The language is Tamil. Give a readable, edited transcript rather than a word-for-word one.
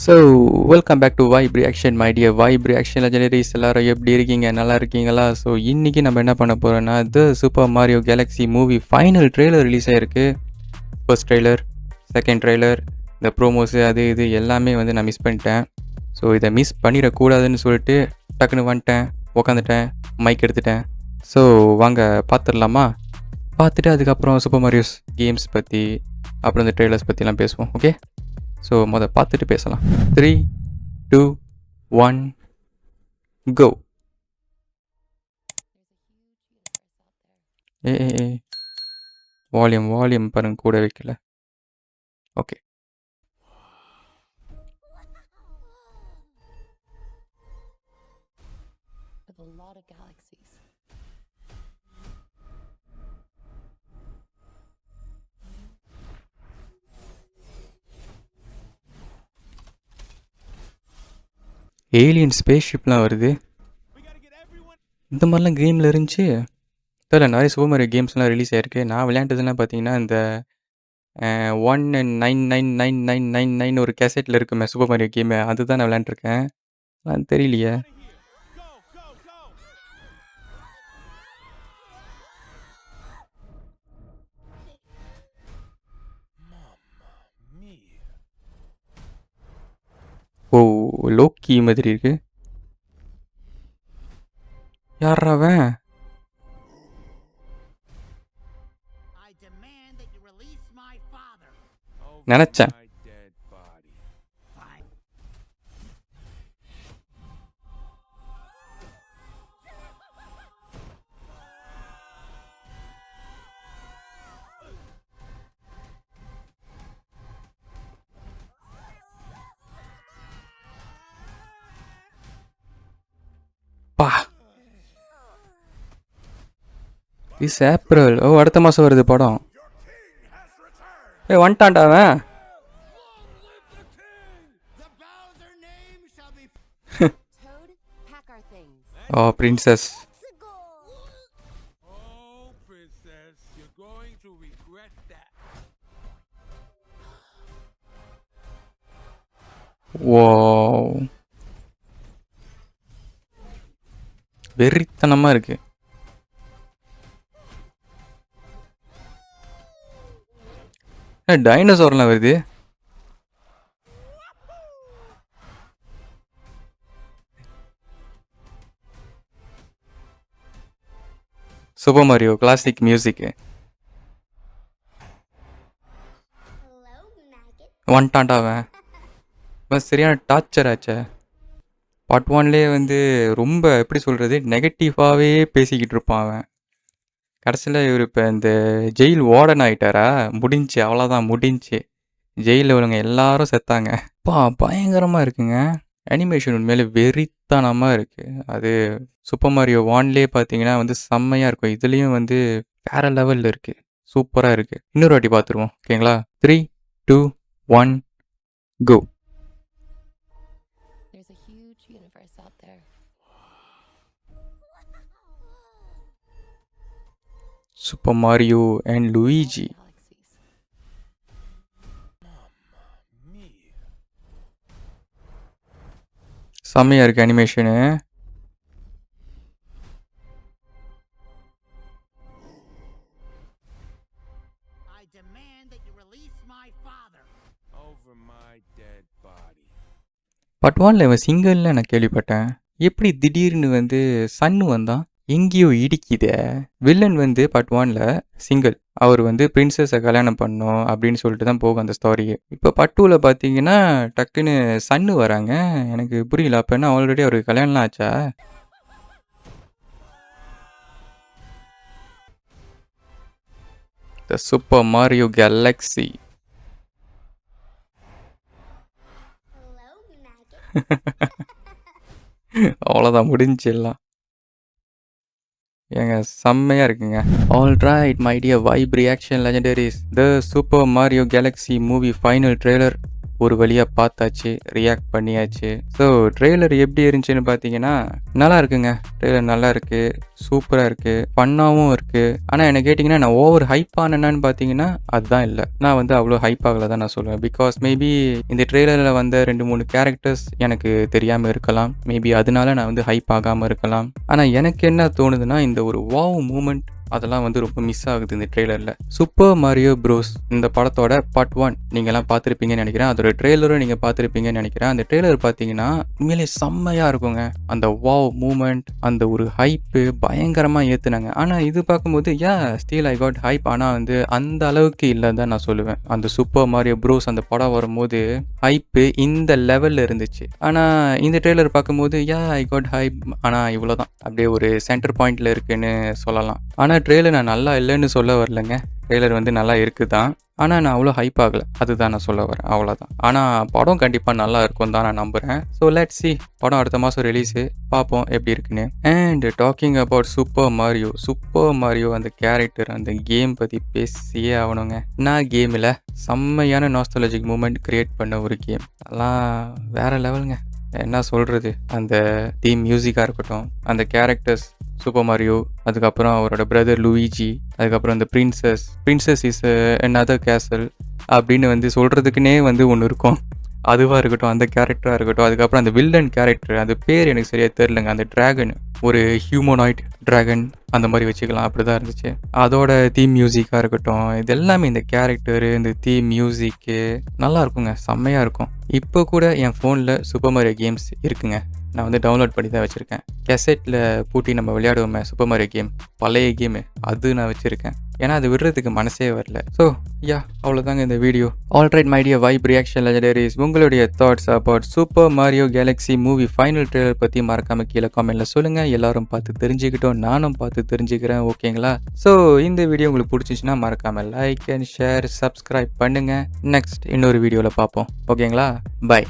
So welcome back to vibe reaction my dear vibe reaction legendaries எல்லாரும் எப்படி இருக்கீங்க நல்லா இருக்கீங்களா? ஸோ இன்றைக்கி நம்ம என்ன பண்ண போகிறோன்னா Super Mario Galaxy movie final trailer release ஆகிருக்கு. ஃபர்ஸ்ட் ட்ரெய்லர், செகண்ட் ட்ரெய்லர், இந்த ப்ரோமோஸு அது இது எல்லாமே வந்து நான் மிஸ் பண்ணிட்டேன். ஸோ இதை மிஸ் பண்ணிடக்கூடாதுன்னு சொல்லிட்டு டக்குன்னு வந்துட்டேன், உக்காந்துட்டேன், மைக் எடுத்துட்டேன். ஸோ வாங்க பார்த்துடலாமா? பார்த்துட்டு அதுக்கப்புறம் சூப்பர் மாரியோஸ் கேம்ஸ் பற்றி அப்புறம் இந்த ட்ரெய்லர்ஸ் பற்றிலாம் பேசுவோம். ஓகே, ஸோ பார்த்துட்டு பேசலாம். 3, 2, 1 கோ. ஏ வால்யூம் பாருங்க, கூட வைக்கல. ஓகே, ஏலியன் ஸ்பேஸ் ஷிப்லாம் வருது. இந்த மாதிரிலாம் கேமில் இருந்துச்சு. தெரியல, நிறைய சூப்பர் மாரியோ கேம்ஸ்லாம் ரிலீஸ் ஆகிருக்கு. நான் விளையாண்டதுலாம் பார்த்தீங்கன்னா இந்த 1999999 ஒரு கேசட்டில் இருக்குமே சூப்பர் மாரியோ கேமு, அதுதான் நான் விளையாண்டுருக்கேன். அது தெரியலையே. ஓ, லோக்கி மாதிரி இருக்கு. யார் அவன்? நினச்சேன். பா, திஸ் ஏப்ரல். ஓ, அடுத்த மாதம் வருது படம். வந்துட்டான்டா அவன். ஓ, பிரின்சஸ். ஓ, வெறித்தனமாக இருக்கு. டைனோசர்லாம் வருது. சூப்பர் மாரியோ கிளாசிக் மியூசிக்கு வந்துட்டான்டா அவன். சரியான டார்ச்சர் ஆச்சே. பார்ட் 1லேயே வந்து ரொம்ப எப்படி சொல்கிறது, நெகட்டிவாகவே பேசிக்கிட்டு இருப்பான் அவன். கடைசியில் இவர் இப்போ இந்த ஜெயில் வார்டன் ஆகிட்டாரா, முடிஞ்சு அவ்வளோதான், முடிஞ்சு. ஜெயிலில் உள்ளவங்க எல்லாரும் செத்தாங்க. பயங்கரமாக இருக்குங்க. அனிமேஷன் உண்மையிலே வெறித்தனமாக இருக்குது. அது சூப்பர் மாரியோ 1லேயே பார்த்தீங்கன்னா வந்து செம்மையாக இருக்கும். இதுலேயும் வந்து வேறு லெவலில் இருக்குது, சூப்பராக இருக்குது. இன்னொரு வாட்டி பார்த்துருவோம், ஓகேங்களா? 3, 2, 1 go. Super Mario and Luigi. செம்மையாக இருக்குது அனிமேஷனு. பார்ட் 1ல் இவன் சிங்கிள்னு நான் கேள்விப்பட்டேன். எப்படி திடீர்னு வந்து சன்னு வந்தான்? எங்கேயோ இடிக்குதே. வில்லன் வந்து பார்ட் 1ல் சிங்கிள், அவர் வந்து பிரின்சஸை கல்யாணம் பண்ணோம் அப்படின்னு சொல்லிட்டு தான் போகும் அந்த ஸ்டோரியே. இப்போ பார்ட் 2ல் பார்த்தீங்கன்னா டக்குன்னு சன்னு வராங்க. எனக்கு புரியல, அப்போ என்ன ஆல்ரெடி அவருக்கு கல்யாணம்லாம் ஆச்சா? The Super Mario Galaxy. அவ்வளோதான், முடிஞ்சு எல்லாம். ஏங்க செம்மையாக இருக்குங்க. All right my dear vibe reaction legendaries, the Super Mario Galaxy movie final trailer ஒரு வழியா பார்த்தாச்சு, ரியாக்ட் பண்ணியாச்சு. ஸோ ட்ரெய்லர் எப்படி இருந்துச்சுன்னு பார்த்தீங்கன்னா, நல்லா இருக்குங்க. ட்ரெய்லர் நல்லா இருக்கு. சூப்பரா இருக்கு. ஃபன்னாவும் இருக்கு. ஆனா என்ன கேட்டீங்கன்னா, நான் ஓவர் ஹைப் ஆனேனான்னு பார்த்தீங்கன்னா, அதுதான் இல்ல. நான் வந்து அவ்வளோ ஹைப் ஆகல தான் நான் சொல்லுவேன். பிகாஸ் மேபி இந்த ட்ரெய்லர்ல வந்த 2, 3 கேரக்டர்ஸ் எனக்கு தெரியாம இருக்கலாம். மேபி அதனால நான் வந்து ஹைப் ஆகாம இருக்கலாம். ஆனா எனக்கு என்ன தோணுதுன்னா, இந்த ஒரு வாவ் மூமெண்ட் அதெல்லாம் வந்து ரொம்ப மிஸ் ஆகுது இந்த ட்ரெய்லர்ல. சூப்பர் மாரியோ ப்ரோஸ் இந்த படத்தோட பார்ட் 1 நீங்கலாம் பார்த்துருப்பீங்கன்னு நெனைக்கிறேன். அதோட ட்ரெய்லரும் நீங்க பார்த்துருப்பீங்கன்னு நெனைக்கிறேன். அந்த ட்ரெய்லர் பார்த்தீங்கன்னா, உண்மையிலேயே செம்மையா இருக்குங்க. அந்த வாவ் மூமெண்ட், அந்த ஒரு ஹைப்பு பயங்கரமா ஏத்துனாங்க. ஆனா இது பார்க்கும்போது ஸ்டில் ஐ காட் ஹைப். ஆனா வந்து அந்த அளவுக்கு இல்லன்னு தான் நான் சொல்லுவேன். அந்த சூப்பர் மாரியோ ப்ரோஸ் அந்த படம் வரும்போது ஹைப்பு இந்த லெவல்ல இருந்துச்சு. ஆனா இந்த ட்ரெய்லர் பார்க்கும்போது ஐ காட் ஹைப். ஆனா இவ்வளோதான். அப்படியே ஒரு சென்டர் பாயிண்ட்ல இருக்குன்னு சொல்லலாம். ஆனா ட்ரெய்லர் நான் நல்லா இல்லைன்னு சொல்ல வரலங்க. ட்ரெய்லர் வந்து நல்லா இருக்கு தான். ஆனா நான் அவ்வளோ ஹைப் ஆகல. அதுதான் நான் சொல்ல வரேன். அவ்வளோதான். ஆனா படம் கண்டிப்பா நல்லா இருக்கும்னு தான் நான் நம்புறேன். So let's see. படம் அடுத்த மாசம் ரிலீஸு. பார்ப்போம் எப்படி இருக்குன்னு. And talking about Super Mario. Super Mario அந்த கேரக்டர், அந்த கேம் பத்தி பேசியே ஆகணுங்க. நான் கேமில் செம்மையான நாஸ்டாலஜிக் மூமெண்ட் கிரியேட் பண்ண ஒரு கேம். அதெல்லாம் வேற லெவலுங்க. என்ன சொல்றது? அந்த தீம் மியூசிக்காக இருக்கட்டும், அந்த கேரக்டர்ஸ் சூப்பர் மாரியோ, அதுக்கப்புறம் அவரோட பிரதர் லூயிஜி, அதுக்கப்புறம் இந்த பிரின்சஸ் இஸ் another கேசல் அப்படின்னு வந்து சொல்கிறதுக்குன்னே வந்து ஒன்று இருக்கும். அதுவாக இருக்கட்டும், அந்த கேரக்டராக இருக்கட்டும், அதுக்கப்புறம் அந்த வில்லன் கேரக்டர், அது பேர் எனக்கு சரியாக தெரிலங்க. அந்த டிராகன், ஒரு ஹியூமனாய்ட் டிராகன் அந்த மாதிரி வச்சுக்கலாம். அப்படி தான் இருந்துச்சு. அதோட தீம் மியூசிக்காக இருக்கட்டும், இது எல்லாமே இந்த கேரக்டரு, இந்த தீம் மியூசிக்கு நல்லா இருக்குங்க. செம்மையாக இருக்கும். இப்போ கூட என் ஃபோனில் சூப்பர் மாரியோ கேம்ஸ் இருக்குங்க. நான் வந்து டவுன்லோட் பண்ணி தான் வச்சுருக்கேன். கேசெட்டில் பூட்டி நம்ம விளையாடுவோமே சூப்பர் மாரியோ கேம், பழைய கேமு, அது நான் வச்சுருக்கேன். ஏன்னா அது விடுறதுக்கு மனசே வரல. ஸோ அவ்வளோதாங்க இந்த வீடியோ. Alright my dear vibe reaction legendaries, உங்களுடைய thoughts about Super Mario Galaxy movie final trailer பற்றி மறக்காம கீழே காமெண்ட்டில் சொல்லுங்கள். எல்லாரும் பார்த்து தெரிஞ்சுக்கிட்டோம், நானும் பார்த்து தெரிஞ்சுக்கிறேன். ஓகேங்களா? ஸோ இந்த வீடியோ உங்களுக்கு பிடிச்சிச்சுன்னா மறக்காமல் லைக் அண்ட் ஷேர், சப்ஸ்கிரைப் பண்ணுங்கள். நெக்ஸ்ட் இன்னொரு வீடியோவில் பார்ப்போம். ஓகேங்களா? பை.